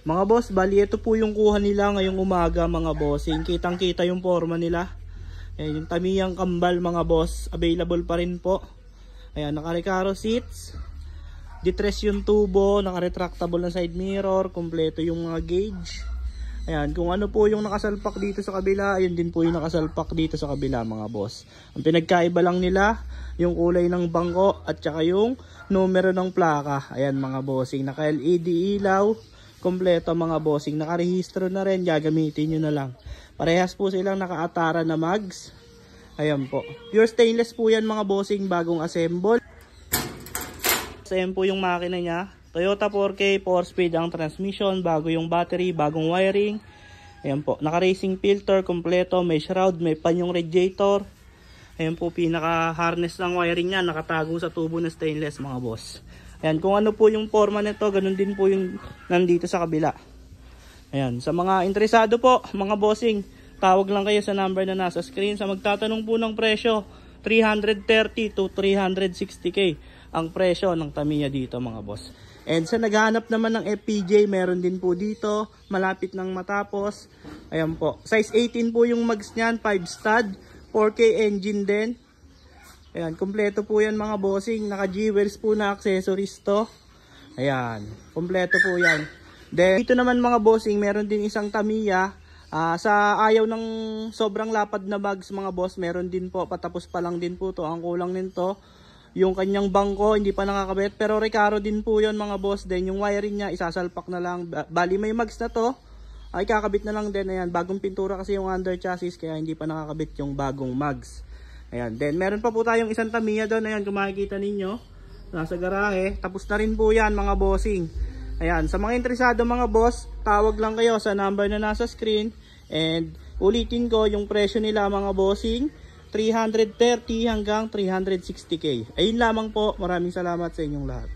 Mga boss, bali ito po yung kuha nila ngayong umaga mga bossing. Kitang kita yung forma nila. Ayan, yung Tamiyang kambal mga boss, available pa rin po. Ayan, naka-recaro seats. Distress yung tubo, naka-retractable na side mirror, kompleto yung mga gauge. Ayan, kung ano po yung nakasalpak dito sa kabila, ayun din po yung nakasalpak dito sa kabila mga boss. Ang pinagkaiba lang nila, yung kulay ng bangko at saka yung numero ng plaka. Ayan mga bossing, naka-LED ilaw, kompleto mga bossing, nakarehistro na rin, gagamitin nyo na lang. Parehas po silang naka-atara na mags. Ayan po, pure stainless po yan mga bossing, bagong assemble. Ayan po yung makina niya, Toyota 4K 4-speed ang transmission, bago yung battery, bagong wiring. Ayan po, naka-racing filter, kompleto, may shroud, may pan yung radiator. Ayan po, pinaka-harness ng wiring niya, nakatago sa tubo na stainless mga boss. Ayan, kung ano po yung forma nito, ganun din po yung nandito sa kabila. Ayan, sa mga interesado po, mga bossing, tawag lang kayo sa number na nasa screen. Sa magtatanong po ng presyo, 330 to 360k ang presyo ng Tamiya dito mga boss. And sa naghahanap naman ng FPJ, meron din po dito, malapit nang matapos. Ayan po, size 18 po yung mags niyan, 5 stud, 4K engine din. Ayan, kompleto po yan mga bossing, naka G-Wheels po na accessories to. Ayan, kompleto po yan. Then dito naman mga bossing, meron din isang Tamiya. Sa ayaw ng sobrang lapad na bags mga boss, meron din po, patapos pa lang din po to. Ang kulang nito, yung kanyang bangko hindi pa nakakabit, pero Recaro din po yon mga boss. Then yung wiring niya isasalpak na lang, bali may mags na to, ay kakabit na lang din. Ayan, bagong pintura kasi yung under chassis, kaya hindi pa nakakabit yung bagong mags. Ayan, then meron pa po tayong isang Tamiya doon. Ayan, kung makikita ninyo, nasa garahe. Tapos na rin po yan mga bossing. Ayan, sa mga interesado mga boss, tawag lang kayo sa number na nasa screen. And ulitin ko, yung presyo nila mga bossing, 330 hanggang 360k. Ayun lamang po, maraming salamat sa inyong lahat.